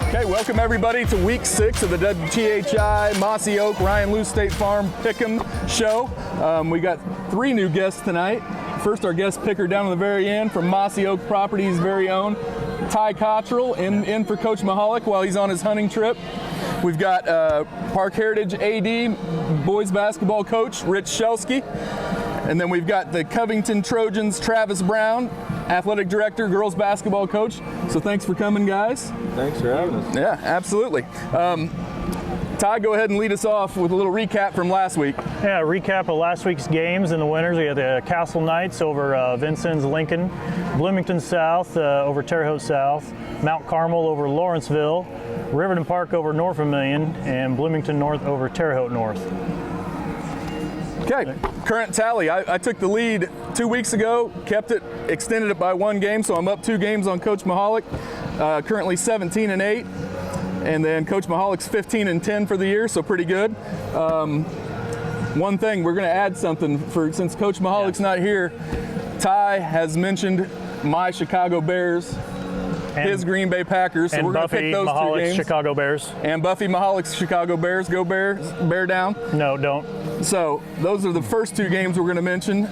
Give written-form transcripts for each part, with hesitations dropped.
Okay, welcome everybody to week 6 of the WTHI Mossy Oak Ryan Lou State Farm Pick'em show. We got 3 new guests tonight. First, our guest picker down at the very end from Mossy Oak Properties' very own Ty Cottrell in for Coach Mahalik while he's on his hunting trip. We've got Park Heritage AD, boys basketball coach Rich Shelsky. And then we've got the Covington Trojans Travis Brown, athletic director, girls basketball coach. So thanks for coming, guys. Thanks for having us. Yeah, absolutely. Ty, go ahead and lead us off with a little recap from last week. Yeah, recap of last week's games and the winners. We had the Castle Knights over Vincennes Lincoln, Bloomington South over Terre Haute South, Mount Carmel over Lawrenceville, Riverton Park over North Vermilion, and Bloomington North over Terre Haute North. Okay, current tally. I took the lead 2 weeks ago, kept it, extended it by 1 game, so I'm up 2 games on Coach Mahalik. Currently 17-8, and then Coach Mahalik's 15-10 for the year, so pretty good. One thing, we're going to add something since Coach Mahalik's not here. Ty has mentioned my Chicago Bears, his Green Bay Packers, so we're going to pick those Mahalik's 2 games. Chicago Bears. And Buffy Mahalik's Chicago Bears. Go Bears, bear down. No, don't. So those are the first 2 games we're going to mention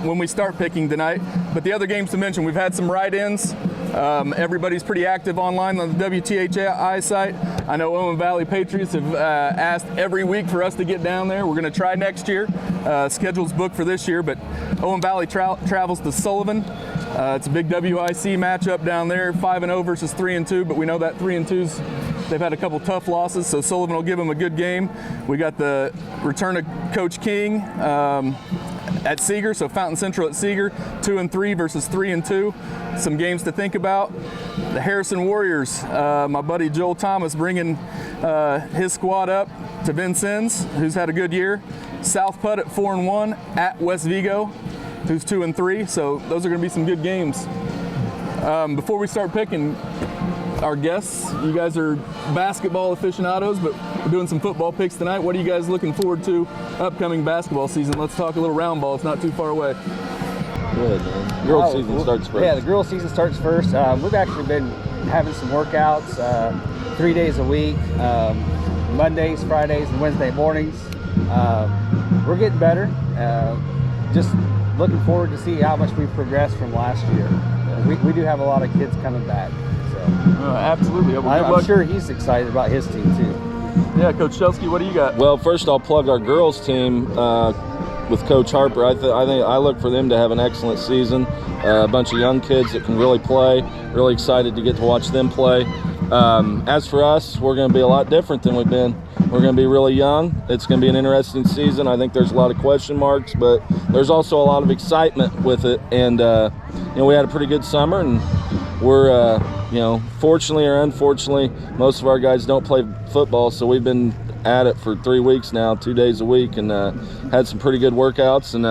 when we start picking tonight. But the other games to mention, we've had some write-ins. Everybody's pretty active online on the WTHI site. I know Owen Valley Patriots have asked every week for us to get down there. We're going to try next year. Schedule's booked for this year, but Owen Valley travels to Sullivan. It's a big WIC matchup down there, 5-0 versus 3-2, but we know that 3-2's, they've had a couple tough losses, so Sullivan will give them a good game. We got the return of Coach King at Seeger, so Fountain Central at Seeger, 2-3 versus 3-2. Some games to think about. The Harrison Warriors, my buddy Joel Thomas bringing his squad up to Vincennes, who's had a good year. South Putt at 4-1 at West Vigo, who's 2-3, so those are going to be some good games. Before we start picking our guests, you guys are basketball aficionados, but we're doing some football picks tonight. What are you guys looking forward to upcoming basketball season? Let's talk a little round ball. It's not too far away. Good, man. Girls season starts first. Yeah, the girls season starts first. We've actually been having some workouts 3 days a week, Mondays, Fridays, and Wednesday mornings. We're getting better. Just looking forward to see how much we've progressed from last year. We do have a lot of kids coming back. So Absolutely. I'm sure he's excited about his team too. Yeah, Coach Shelsky, what do you got? Well, first I'll plug our girls team with Coach Harper. I think I look for them to have an excellent season. A bunch of young kids that can really play. Really excited to get to watch them play. As for us, we're going to be a lot different than we've been. We're going to be really young. It's going to be an interesting season. I think there's a lot of question marks, but there's also a lot of excitement with it. And we had a pretty good summer, and we're fortunately or unfortunately, most of our guys don't play football, so we've been at it for 3 weeks now, 2 days a week, and had some pretty good workouts, and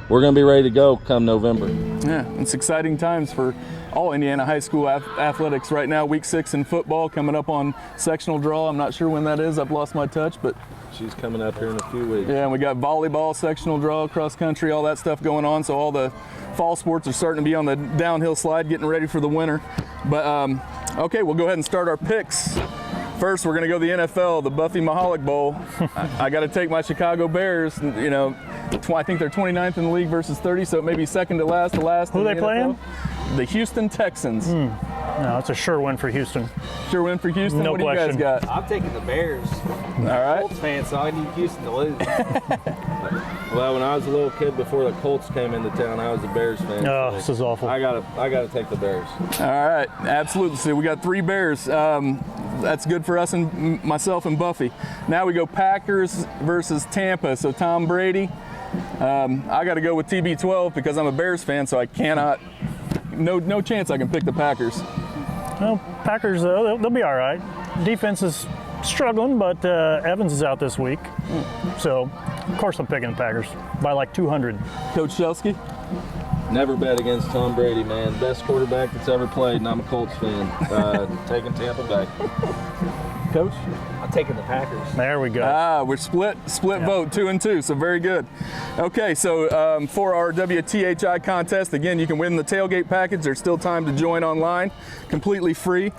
we're going to be ready to go come November. Yeah, it's exciting times for all Indiana high school athletics right now. Week 6 in football, coming up on sectional draw. I'm not sure when that is. I've lost my touch, but She's coming up here in a few weeks. yeah, and we got volleyball, sectional draw, cross country, all that stuff going on. So all the fall sports are starting to be on the downhill slide, getting ready for the winter. But okay, we'll go ahead and start our picks. First, we're going to go to the NFL, the Buffy Mahalik Bowl. I got to take my Chicago Bears. I think they're 29th in the league versus 30, so it may be second to last. Who are they playing? The Houston Texans. No, it's a sure win for Houston. Sure win for Houston? No what do you guys question. got? I'm taking the Bears. All right. Colts fan, so I need Houston to lose. Well, when I was a little kid before the Colts came into town, I was a Bears fan. Oh, this is awful. I gotta take the Bears. All right, absolutely. So we got 3 Bears. That's good for us and myself and Buffy. Now we go Packers versus Tampa. So Tom Brady. I got to go with TB12 because I'm a Bears fan, so I cannot. No chance I can pick the Packers. Well, Packers, they'll be all right. Defense is struggling, but Evans is out this week. So, of course, I'm picking the Packers by like 200. Coach Shelsky? Never bet against Tom Brady, man. Best quarterback that's ever played, and I'm a Colts fan. Taking Tampa Bay. Coach? I'm taking the Packers. There we go. We're split vote, 2-2, so very good. Okay, so for our WTHI contest, again, you can win the tailgate package. There's still time to join online, completely free.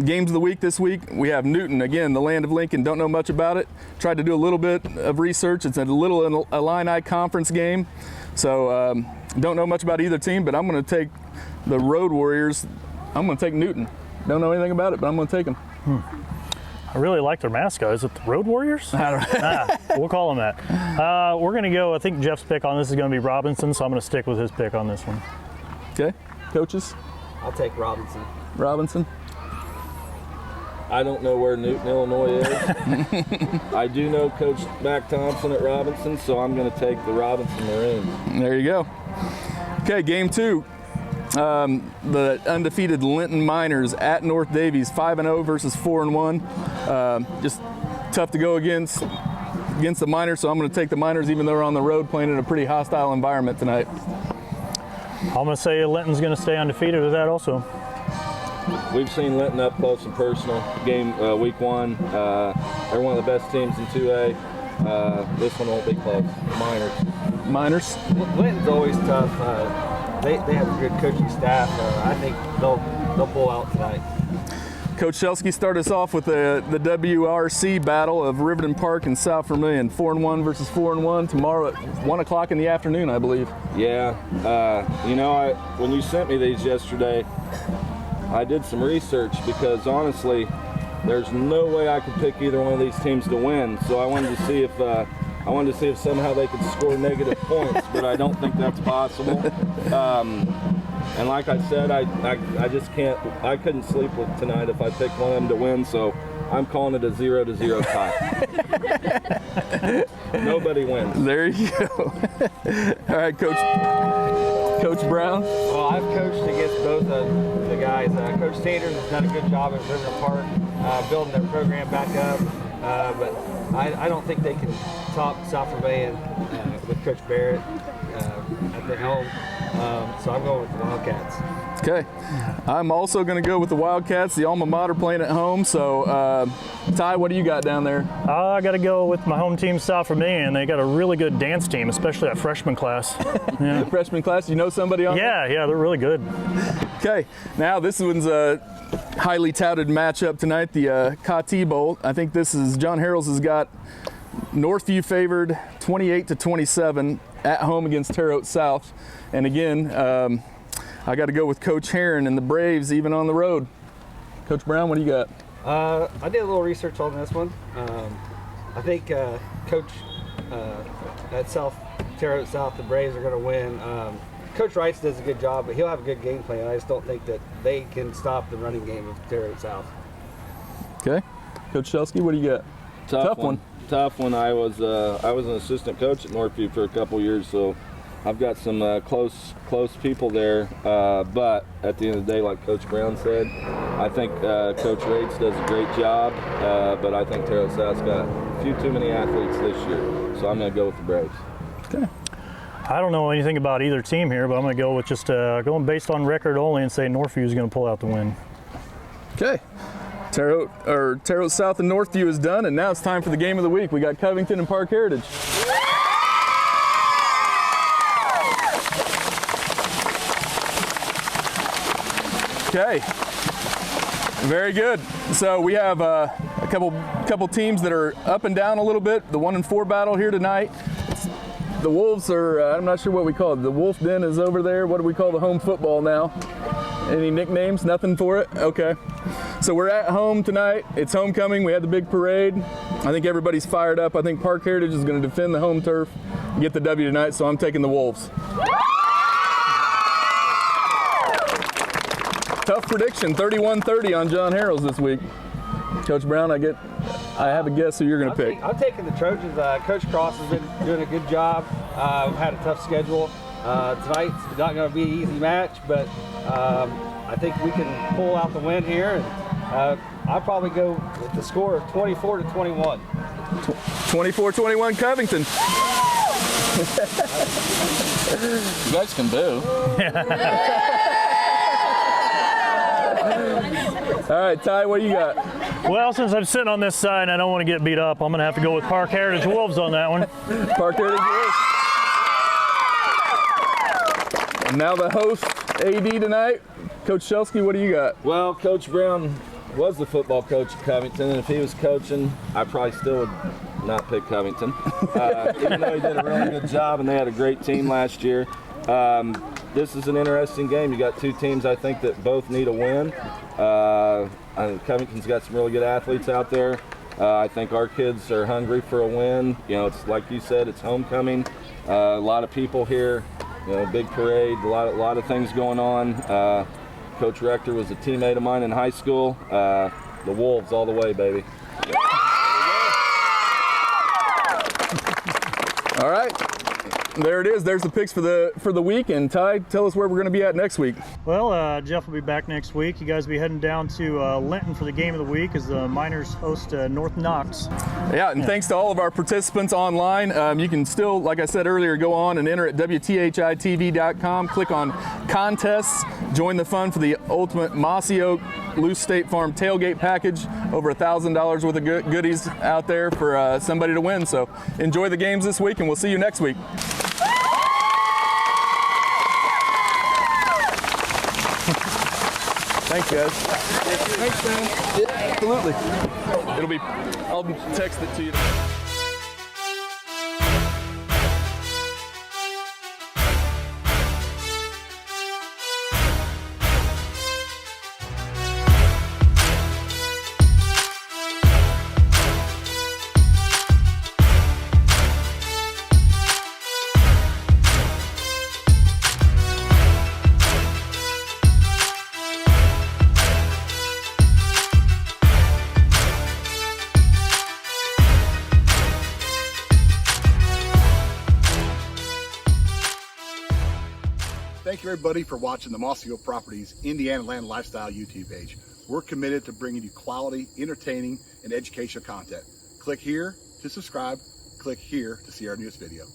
games of the week this week, we have Newton, again, the land of Lincoln. Don't know much about it. Tried to do a little bit of research. It's a little Illini conference game. So don't know much about either team, but I'm going to take the Road Warriors. I'm going to take Newton. Don't know anything about it, but I'm going to take them. I really like their mascot. Is it the Road Warriors? I don't know. We'll call them that. We're going to go, I think Jeff's pick on this is going to be Robinson, so I'm going to stick with his pick on this one. Okay, coaches? I'll take Robinson. Robinson? I don't know where Newton, Illinois is. I do know Coach Mac Thompson at Robinson, so I'm going to take the Robinson Maroons. There you go. Okay, game 2. The undefeated Linton Miners at North Davies, 5-0 versus 4-1. Just tough to go against the Miners, so I'm going to take the Miners even though they're on the road playing in a pretty hostile environment tonight. I'm going to say Linton's going to stay undefeated with that also. We've seen Linton up close and personal. Game week 1, they're one of the best teams in 2A. This one won't be close. The Miners? Linton's always tough. They have a good coaching staff. I think they'll pull out tonight. Coach Shelsky started us off with the WRC battle of Riverton Park and South Vermillion. 4-1 versus 4-1 tomorrow at 1 o'clock in the afternoon, I believe. Yeah. When you sent me these yesterday, I did some research because honestly, there's no way I could pick either one of these teams to win. So I wanted to see if somehow they could score negative points, but I don't think that's possible. And like I said, I just can't. I couldn't sleep tonight if I picked one of them to win. So I'm calling it a 0-0 tie. Nobody wins. There you go. All right, Coach Brown. Well, I've coached against both of the guys. Coach Sanders has done a good job at Riverton Park, building their program back up. But I don't think they can top South Vermillion with Coach Barrett at the helm. So I'm going with the Wildcats. Okay. I'm also going to go with the Wildcats, the alma mater playing at home. So, Ty, what do you got down there? I got to go with my home team, South Vermillion. They got a really good dance team, especially that freshman class. Yeah. Freshman class, you know somebody on there? Yeah, they're really good. Okay. Now, this one's a highly touted matchup tonight, the Kati Bowl. I think this is, John Harrells has got Northview favored 28-27 at home against Terre Haute South. And again, I got to go with Coach Heron and the Braves even on the road. Coach Brown, what do you got? I did a little research on this one. I think Coach at Terre Haute South, the Braves are going to win. Coach Rice does a good job, but he'll have a good game plan. I just don't think that they can stop the running game of Terre Haute South. Okay. Coach Shelsky, what do you got? Tough one. Tough one. I was an assistant coach at Northview for a couple years, so I've got some close people there. But at the end of the day, like Coach Brown said, I think Coach Rates does a great job. But I think Terre Haute South's got a few too many athletes this year, so I'm going to go with the Braves. Okay. I don't know anything about either team here, but I'm going to go with just going based on record only and say Northview is going to pull out the win. Okay. Terre Haute South and Northview is done, and now it's time for the game of the week. We got Covington and Park Heritage. Okay. Very good. So we have a couple teams that are up and down a little bit. The 1-4 battle here tonight. The Wolves are, I'm not sure what we call it. The Wolf Den is over there. What do we call the home football now? Any nicknames? Nothing for it? Okay. So we're at home tonight. It's homecoming. We had the big parade. I think everybody's fired up. I think Park Heritage is going to defend the home turf and get the W tonight, so I'm taking the Wolves. Tough prediction, 31-30 on John Harrells this week. Coach Brown, I have a guess who you're going to pick. I'm taking the Trojans. Coach Cross has been doing a good job. We've had a tough schedule. Tonight's not going to be an easy match, but I think we can pull out the win here. And I'll probably go with the score of 24-21. 24-21 Covington. You guys can boo. All right, Ty, what do you got? Well, since I'm sitting on this side and I don't want to get beat up, I'm going to have to go with Park Heritage Wolves on that one. Park Heritage Wolves. And now the host AD tonight, Coach Shelsky, what do you got? Well, Coach Brown was the football coach at Covington, and if he was coaching, I probably still would not pick Covington, even though he did a really good job and they had a great team last year. This is an interesting game. You got two teams, I think, that both need a win. I think Covington's got some really good athletes out there. I think our kids are hungry for a win. You know, it's like you said, it's homecoming. A lot of people here. You know, big parade. A lot of things going on. Coach Rector was a teammate of mine in high school. The Wolves all the way, baby. All right. There it is. There's the picks for the week. And Ty, tell us where we're going to be at next week. Well, Jeff will be back next week. You guys will be heading down to Linton for the game of the week as the Miners host North Knox. Yeah, and thanks to all of our participants online. You can still, like I said earlier, go on and enter at WTHITV.com. Click on contests. Join the fun for the ultimate Mossy Oak Loose State Farm tailgate package. Over $1,000 worth of goodies out there for somebody to win. So enjoy the games this week, and we'll see you next week. Thanks, guys. Thanks, man. Yeah, absolutely. I'll text it to you. Thank you everybody for watching the Mossy Oak Properties Indiana Land Lifestyle YouTube page. We're committed to bringing you quality, entertaining, and educational content. Click here to subscribe. Click here to see our newest video.